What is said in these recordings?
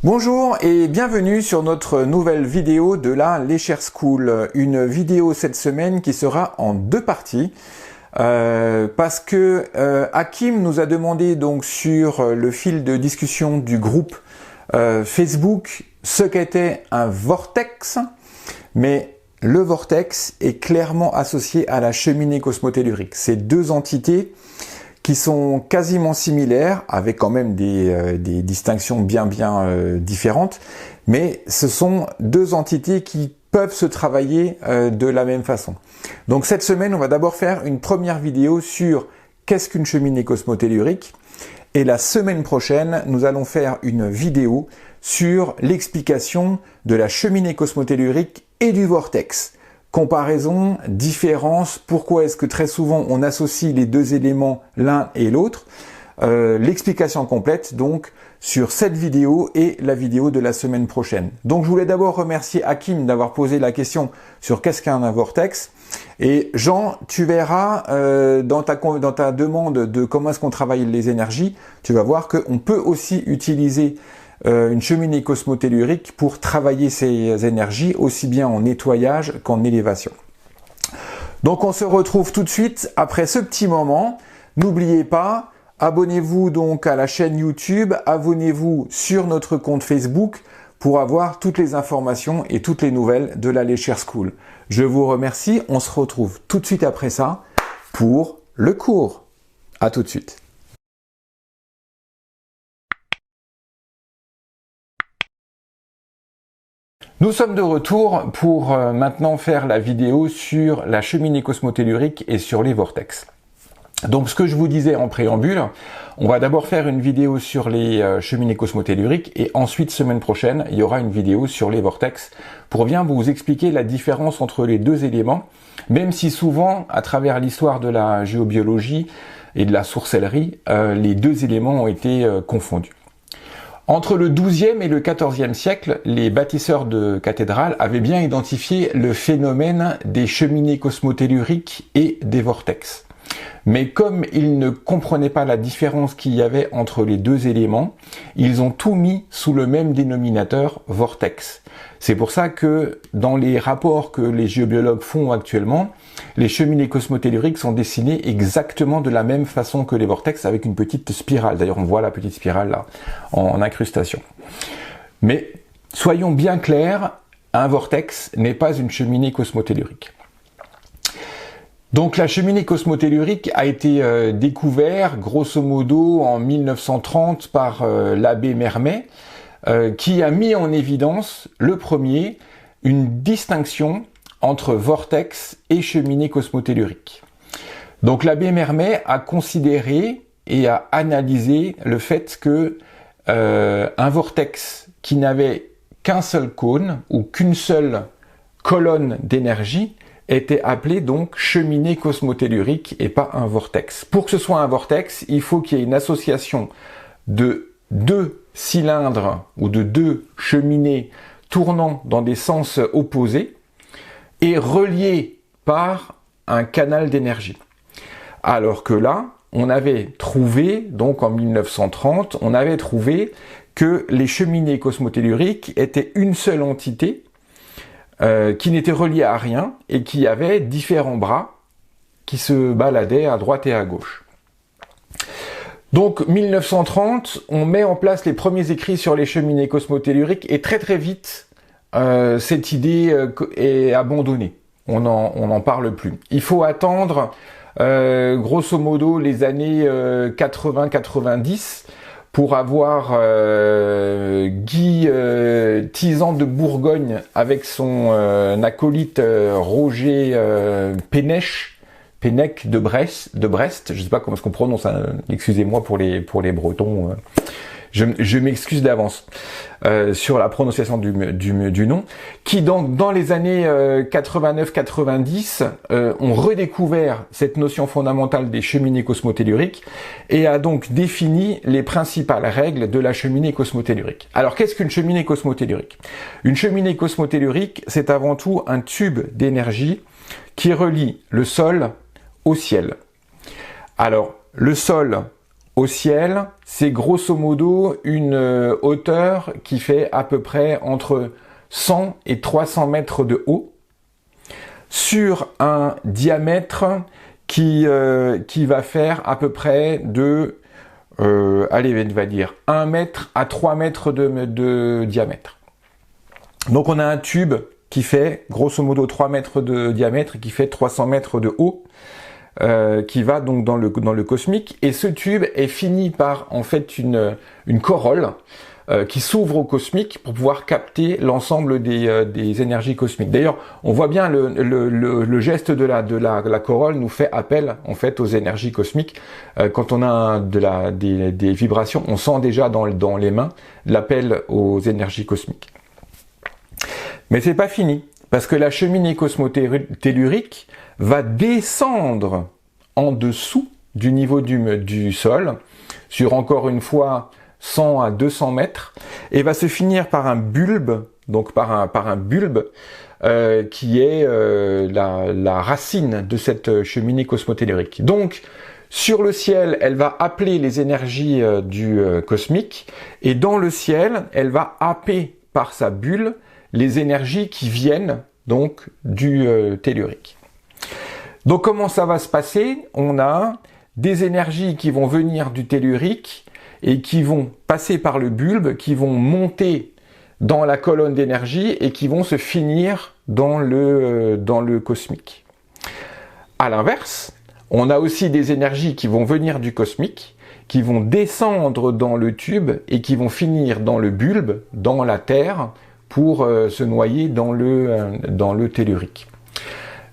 Bonjour et bienvenue sur notre nouvelle vidéo de la Lécher School. Une vidéo cette semaine qui sera en deux parties. Parce que Hakim nous a demandé donc sur le fil de discussion du groupe Facebook ce qu'était un vortex, mais le vortex est clairement associé à la cheminée cosmotellurique. Ces deux entités qui sont quasiment similaires, avec quand même des distinctions bien différentes, mais ce sont deux entités qui peuvent se travailler de la même façon. Donc cette semaine, on va d'abord faire une première vidéo sur qu'est-ce qu'une cheminée cosmotellurique, et la semaine prochaine, nous allons faire une vidéo sur l'explication de la cheminée cosmotellurique et du vortex. Comparaison, différence, pourquoi est-ce que très souvent on associe les deux éléments l'un et l'autre. L'explication complète donc sur cette vidéo et la vidéo de la semaine prochaine. Donc je voulais d'abord remercier Hakim d'avoir posé la question sur qu'est-ce qu'un vortex. Et Jean, tu verras dans ta demande de comment est-ce qu'on travaille les énergies, tu vas voir qu'on peut aussi utiliser une cheminée cosmotellurique pour travailler ces énergies, aussi bien en nettoyage qu'en élévation. Donc on se retrouve tout de suite après ce petit moment. N'oubliez pas, abonnez-vous donc à la chaîne YouTube, abonnez-vous sur notre compte Facebook pour avoir toutes les informations et toutes les nouvelles de la Lécher School. Je vous remercie, on se retrouve tout de suite après ça pour le cours. À tout de suite. Nous sommes de retour pour maintenant faire la vidéo sur la cheminée cosmotellurique et sur les vortex. Donc ce que je vous disais en préambule, on va d'abord faire une vidéo sur les cheminées cosmotelluriques et ensuite semaine prochaine, il y aura une vidéo sur les vortex pour bien vous expliquer la différence entre les deux éléments, même si souvent à travers l'histoire de la géobiologie et de la sorcellerie, les deux éléments ont été confondus. Entre le XIIe et le XIVe siècle, les bâtisseurs de cathédrales avaient bien identifié le phénomène des cheminées cosmotelluriques et des vortex. Mais comme ils ne comprenaient pas la différence qu'il y avait entre les deux éléments, ils ont tout mis sous le même dénominateur vortex. C'est pour ça que dans les rapports que les géobiologues font actuellement, les cheminées cosmotelluriques sont dessinées exactement de la même façon que les vortex avec une petite spirale. D'ailleurs, on voit la petite spirale là, en incrustation. Mais soyons bien clairs, un vortex n'est pas une cheminée cosmotellurique. Donc la cheminée cosmotellurique a été découverte grosso modo en 1930 par l'abbé Mermet, qui a mis en évidence le premier une distinction entre vortex et cheminée cosmotellurique. Donc l'abbé Mermet a considéré et a analysé le fait que un vortex qui n'avait qu'un seul cône ou qu'une seule colonne d'énergie était appelé donc cheminée cosmotellurique et pas un vortex. Pour que ce soit un vortex, il faut qu'il y ait une association de deux cylindres ou de deux cheminées tournant dans des sens opposés et reliés par un canal d'énergie. Alors que là, on avait trouvé, donc en 1930, on avait trouvé que les cheminées cosmotelluriques étaient une seule entité qui n'était relié à rien et qui avait différents bras qui se baladaient à droite et à gauche. Donc 1930, on met en place les premiers écrits sur les cheminées cosmotelluriques et très vite, cette idée est abandonnée. On n'en parle plus. Il faut attendre grosso modo les années 80-90 pour avoir Guy Tizan de Bourgogne avec son acolyte Roger Pennec de Brest, je sais pas comment est-ce qu'on prononce, hein, excusez-moi pour les Bretons, je m'excuse d'avance sur la prononciation du nom, qui dans les années 89-90 ont redécouvert cette notion fondamentale des cheminées cosmotelluriques et a donc défini les principales règles de la cheminée cosmotellurique. Alors qu'est-ce qu'une cheminée cosmotellurique? Une cheminée cosmotellurique, c'est avant tout un tube d'énergie qui relie le sol au ciel. Alors le sol au ciel, c'est grosso modo une hauteur qui fait à peu près entre 100 et 300 mètres de haut, sur un diamètre qui va faire à peu près de, allez, on va dire 1 mètre à 3 mètres de diamètre. Donc on a un tube qui fait grosso modo 3 mètres de diamètre et qui fait 300 mètres de haut, qui va donc dans le cosmique, et ce tube est fini par en fait une corolle qui s'ouvre au cosmique pour pouvoir capter l'ensemble des énergies cosmiques. D'ailleurs, on voit bien le geste de la corolle nous fait appel en fait aux énergies cosmiques. Quand on a des vibrations, on sent déjà dans les mains l'appel aux énergies cosmiques. Mais c'est pas fini, parce que la cheminée cosmotellurique va descendre en dessous du niveau du sol, sur encore une fois 100 à 200 mètres, et va se finir par un bulbe, donc par un bulbe qui est la racine de cette cheminée cosmotellurique. Donc, sur le ciel, elle va appeler les énergies du cosmique, et dans le ciel, elle va happer par sa bulle les énergies qui viennent donc du tellurique. Donc comment ça va se passer? On a des énergies qui vont venir du tellurique et qui vont passer par le bulbe, qui vont monter dans la colonne d'énergie et qui vont se finir dans le cosmique. À l'inverse, on a aussi des énergies qui vont venir du cosmique, qui vont descendre dans le tube et qui vont finir dans le bulbe, dans la Terre, pour se noyer dans le tellurique.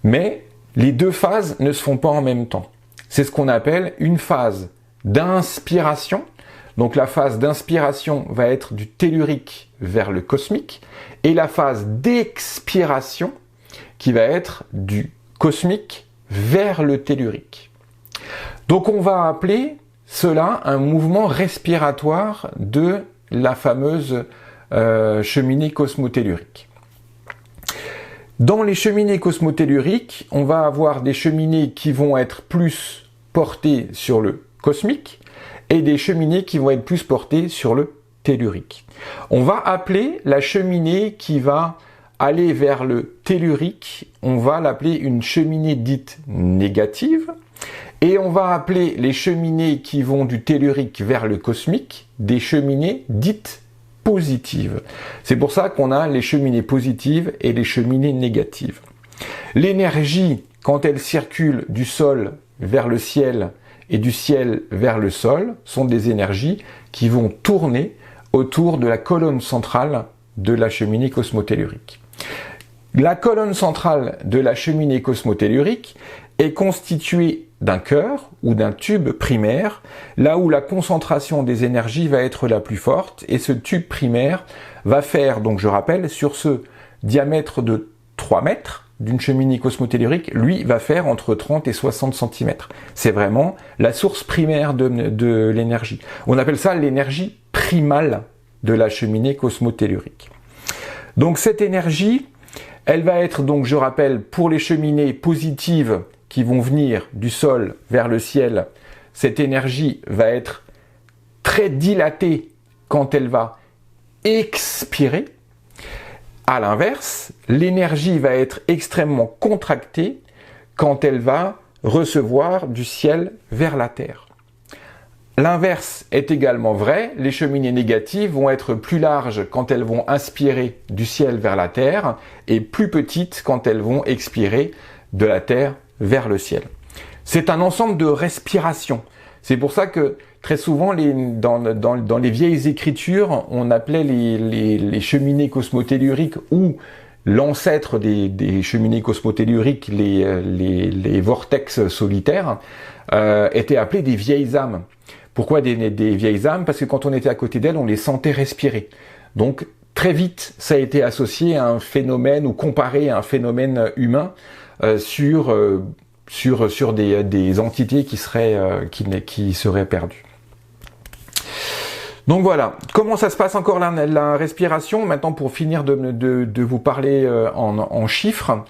Mais les deux phases ne se font pas en même temps. C'est ce qu'on appelle une phase d'inspiration. Donc la phase d'inspiration va être du tellurique vers le cosmique, et la phase d'expiration qui va être du cosmique vers le tellurique. Donc on va appeler cela un mouvement respiratoire de la fameuse cheminée cosmotellurique. Dans les cheminées cosmotelluriques, on va avoir des cheminées qui vont être plus portées sur le cosmique et des cheminées qui vont être plus portées sur le tellurique. On va appeler la cheminée qui va aller vers le tellurique, on va l'appeler une cheminée dite négative, et on va appeler les cheminées qui vont du tellurique vers le cosmique des cheminées dites positives. C'est pour ça qu'on a les cheminées positives et les cheminées négatives. L'énergie, quand elle circule du sol vers le ciel et du ciel vers le sol, sont des énergies qui vont tourner autour de la colonne centrale de la cheminée cosmotellurique. La colonne centrale de la cheminée cosmotellurique est constituée d'un cœur ou d'un tube primaire, là où la concentration des énergies va être la plus forte, et ce tube primaire va faire, donc je rappelle, sur ce diamètre de 3 mètres d'une cheminée cosmotellurique, lui va faire entre 30 et 60 cm. C'est vraiment la source primaire de l'énergie. On appelle ça l'énergie primale de la cheminée cosmotellurique. Donc cette énergie, elle va être, donc je rappelle, pour les cheminées positives qui vont venir du sol vers le ciel, cette énergie va être très dilatée quand elle va expirer. À l'inverse, l'énergie va être extrêmement contractée quand elle va recevoir du ciel vers la terre. L'inverse est également vrai, les cheminées négatives vont être plus larges quand elles vont inspirer du ciel vers la terre et plus petites quand elles vont expirer de la terre vers le ciel. C'est un ensemble de respiration. C'est pour ça que très souvent, dans les vieilles écritures, on appelait les cheminées cosmotelluriques ou l'ancêtre des cheminées cosmotelluriques, les vortex solitaires, étaient appelés des vieilles âmes. Pourquoi des vieilles âmes? Parce que quand on était à côté d'elles, on les sentait respirer. Donc très vite, ça a été associé à un phénomène ou comparé à un phénomène humain sur des entités qui seraient perdues. Donc voilà, comment ça se passe encore la respiration? Maintenant, pour finir de vous parler en chiffres.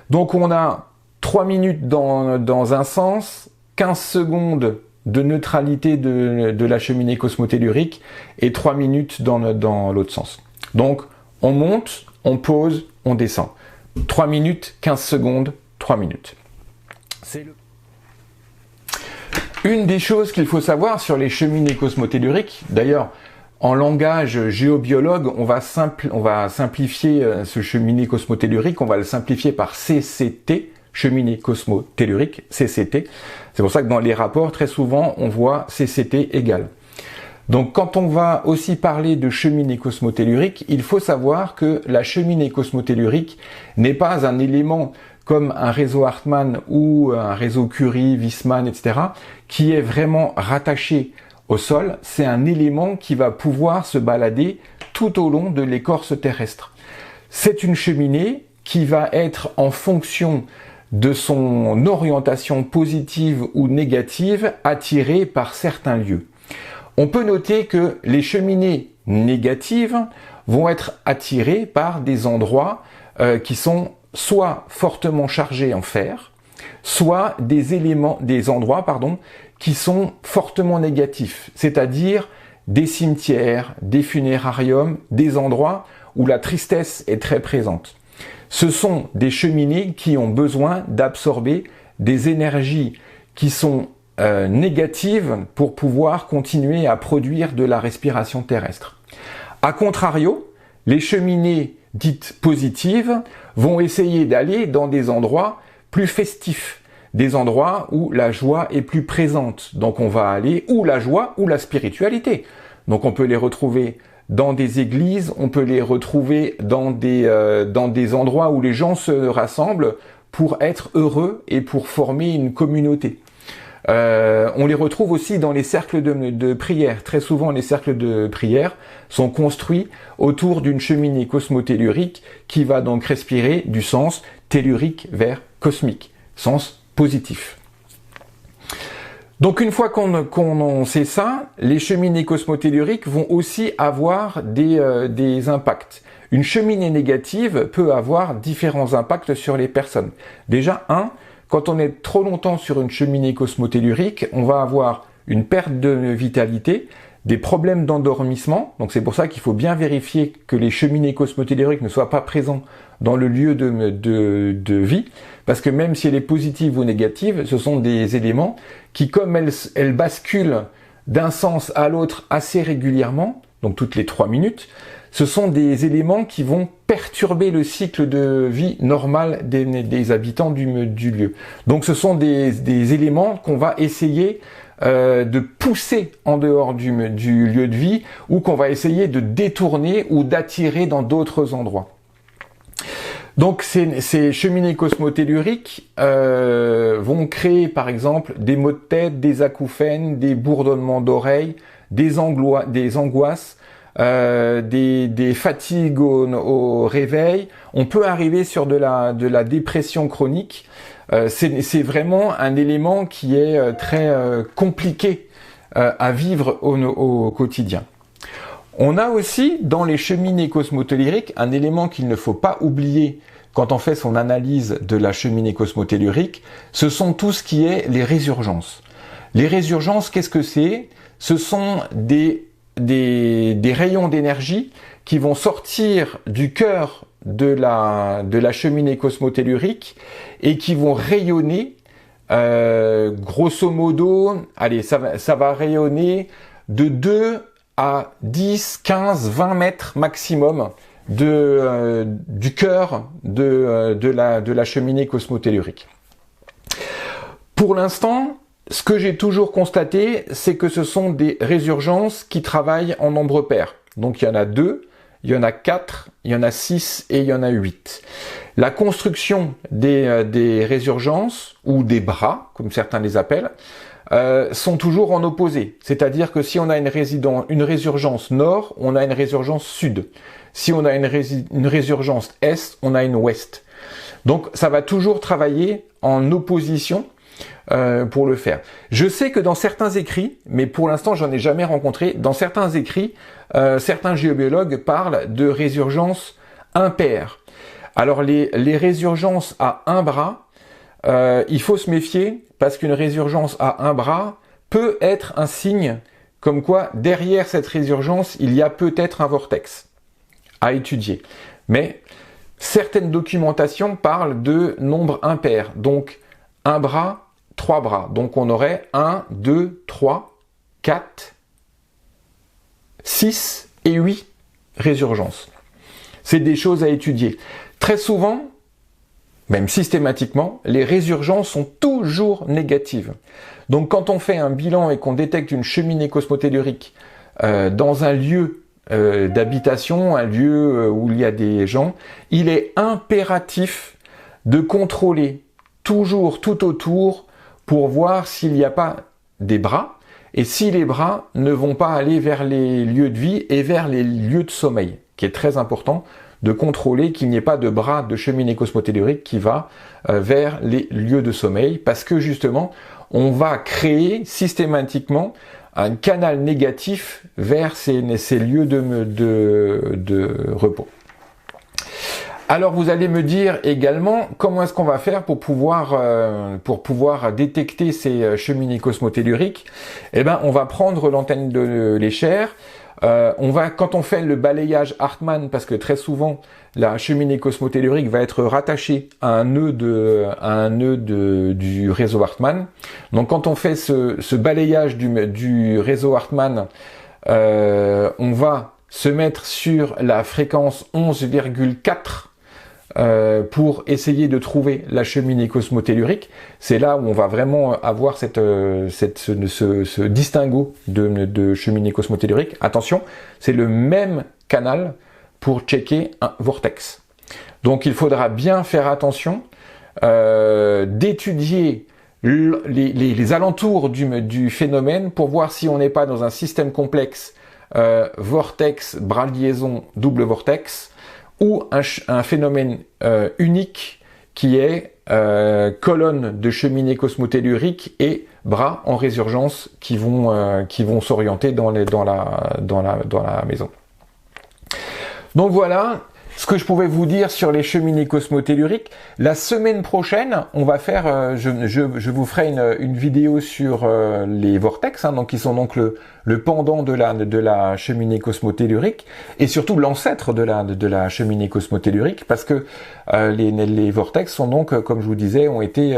Donc on a 3 minutes dans un sens, 15 secondes de neutralité de la cheminée cosmotellurique et 3 minutes dans l'autre sens. Donc, on monte, on pose, on descend. 3 minutes, 15 secondes, 3 minutes. Une des choses qu'il faut savoir sur les cheminées cosmotelluriques, d'ailleurs, en langage géobiologue, on va simplifier ce cheminée cosmotellurique, on va le simplifier par CCT, cheminée cosmotellurique, CCT. C'est pour ça que dans les rapports, très souvent, on voit CCT égale. Donc quand on va aussi parler de cheminée cosmotellurique, il faut savoir que la cheminée cosmotellurique n'est pas un élément comme un réseau Hartmann ou un réseau Curie, Wiessmann, etc., qui est vraiment rattaché au sol. C'est un élément qui va pouvoir se balader tout au long de l'écorce terrestre. C'est une cheminée qui va être en fonction de son orientation positive ou négative attirée par certains lieux. On peut noter que les cheminées négatives vont être attirées par des endroits qui sont soit fortement chargés en fer, soit des endroits qui sont fortement négatifs, c'est-à-dire des cimetières, des funérariums, des endroits où la tristesse est très présente. Ce sont des cheminées qui ont besoin d'absorber des énergies qui sont négatives pour pouvoir continuer à produire de la respiration terrestre. A contrario, les cheminées dites positives vont essayer d'aller dans des endroits plus festifs, des endroits où la joie est plus présente. Donc on va aller où la joie ou la spiritualité. Donc on peut les retrouver dans des églises, on peut les retrouver dans des endroits où les gens se rassemblent pour être heureux et pour former une communauté. On les retrouve aussi dans les cercles de prière. Très souvent, les cercles de prière sont construits autour d'une cheminée cosmotellurique qui va donc respirer du sens tellurique vers cosmique, sens positif. Donc une fois qu'on sait ça, les cheminées cosmotelluriques vont aussi avoir des impacts. Une cheminée négative peut avoir différents impacts sur les personnes. Déjà, quand on est trop longtemps sur une cheminée cosmotellurique, on va avoir une perte de vitalité, des problèmes d'endormissement. Donc c'est pour ça qu'il faut bien vérifier que les cheminées cosmotelluriques ne soient pas présents dans le lieu de vie, parce que même si elle est positive ou négative, ce sont des éléments qui, comme elles basculent d'un sens à l'autre assez régulièrement, donc toutes les 3 minutes, ce sont des éléments qui vont perturber le cycle de vie normal des habitants du lieu. Donc ce sont des éléments qu'on va essayer de pousser en dehors du lieu de vie, ou qu'on va essayer de détourner ou d'attirer dans d'autres endroits. Donc ces cheminées cosmotelluriques vont créer par exemple des maux de tête, des acouphènes, des bourdonnements d'oreilles, des angoisses, des fatigues au réveil. On peut arriver sur de la dépression chronique. C'est vraiment un élément qui est très compliqué à vivre au quotidien. On a aussi dans les cheminées cosmotelluriques un élément qu'il ne faut pas oublier quand on fait son analyse de la cheminée cosmotellurique, ce sont tout ce qui est les résurgences. Les résurgences, qu'est-ce que c'est? Ce sont des rayons d'énergie qui vont sortir du cœur de la cheminée cosmotellurique et qui vont rayonner, grosso modo, allez, ça va rayonner de 2 à 10, 15, 20 mètres maximum du cœur de la cheminée cosmotellurique. Pour l'instant, ce que j'ai toujours constaté, c'est que ce sont des résurgences qui travaillent en nombre pair. Donc il y en a 2, il y en a 4, il y en a 6 et il y en a 8. La construction des résurgences, ou des bras, comme certains les appellent, sont toujours en opposé. C'est-à-dire que si on a une résurgence nord, on a une résurgence sud. Si on a une résurgence est, on a une ouest. Donc ça va toujours travailler en opposition pour le faire. Je sais que dans certains écrits, mais pour l'instant j'en ai jamais rencontré, dans certains écrits, certains géobiologues parlent de résurgence impaire. Alors les résurgences à un bras, il faut se méfier parce qu'une résurgence à un bras peut être un signe comme quoi derrière cette résurgence, il y a peut-être un vortex à étudier. Mais certaines documentations parlent de nombres impairs, donc un bras, 3 bras. Donc on aurait 1, 2, 3, 4, 6 et 8 résurgences. C'est des choses à étudier. Très souvent, même systématiquement, les résurgences sont toujours négatives. Donc quand on fait un bilan et qu'on détecte une cheminée cosmotellurique dans un lieu d'habitation, un lieu où il y a des gens, il est impératif de contrôler toujours tout autour pour voir s'il n'y a pas des bras et si les bras ne vont pas aller vers les lieux de vie et vers les lieux de sommeil, qui est très important de contrôler qu'il n'y ait pas de bras de cheminée cosmotellurique qui va vers les lieux de sommeil, parce que justement, on va créer systématiquement un canal négatif vers ces lieux de repos. Alors vous allez me dire également comment est-ce qu'on va faire pour pouvoir détecter ces cheminées cosmotelluriques. Eh ben, on va prendre l'antenne de l'Escher. Quand on fait le balayage Hartmann, parce que très souvent la cheminée cosmotellurique va être rattachée à un nœud du réseau Hartmann. Donc quand on fait ce balayage du réseau Hartmann, on va se mettre sur la fréquence 11,4 pour essayer de trouver la cheminée cosmotellurique. C'est là où on va vraiment avoir ce distinguo de cheminée cosmotellurique. Attention, c'est le même canal pour checker un vortex. Donc il faudra bien faire attention d'étudier les alentours du phénomène pour voir si on n'est pas dans un système complexe vortex, bras de liaison, double vortex, ou un phénomène unique qui est colonne de cheminée cosmotellurique et bras en résurgence qui vont s'orienter dans la maison. Donc voilà ce que je pouvais vous dire sur les cheminées cosmotelluriques. La semaine prochaine, on va faire, je vous ferai une vidéo sur les vortex, donc qui sont donc le pendant de la cheminée cosmotellurique et surtout l'ancêtre de la cheminée cosmotellurique, parce que les vortex sont donc, comme je vous disais, ont été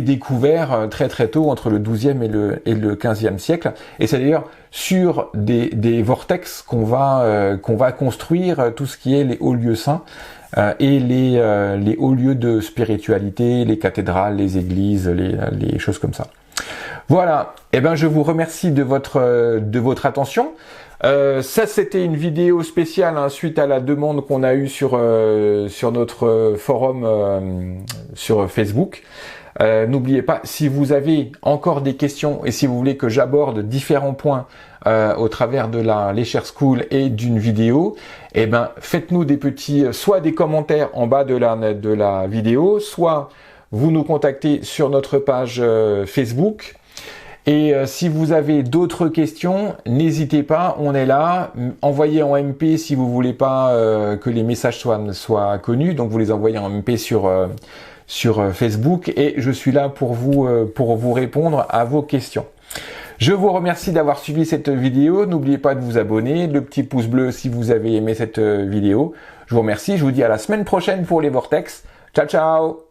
découverts très très tôt, entre le 12e et le 15e siècle. Et c'est d'ailleurs sur des vortex qu'on va construire tout ce qui est les hauts lieux saints et les hauts lieux de spiritualité, les cathédrales, les églises, les choses comme ça. Voilà, eh ben je vous remercie de votre attention. Ça c'était une vidéo spéciale suite à la demande qu'on a eue sur notre forum sur Facebook. N'oubliez pas, si vous avez encore des questions et si vous voulez que j'aborde différents points au travers de la l'Escher School et d'une vidéo, eh ben faites-nous soit des commentaires en bas de la vidéo, soit vous nous contactez sur notre page Facebook. Et si vous avez d'autres questions, n'hésitez pas, on est là. Envoyez en MP si vous voulez pas que les messages soient connus, donc vous les envoyez en MP sur Facebook et je suis là pour vous répondre à vos questions. Je vous remercie d'avoir suivi cette vidéo. N'oubliez pas de vous abonner, le petit pouce bleu si vous avez aimé cette vidéo. Je vous remercie, je vous dis à la semaine prochaine pour les vortex. Ciao ciao!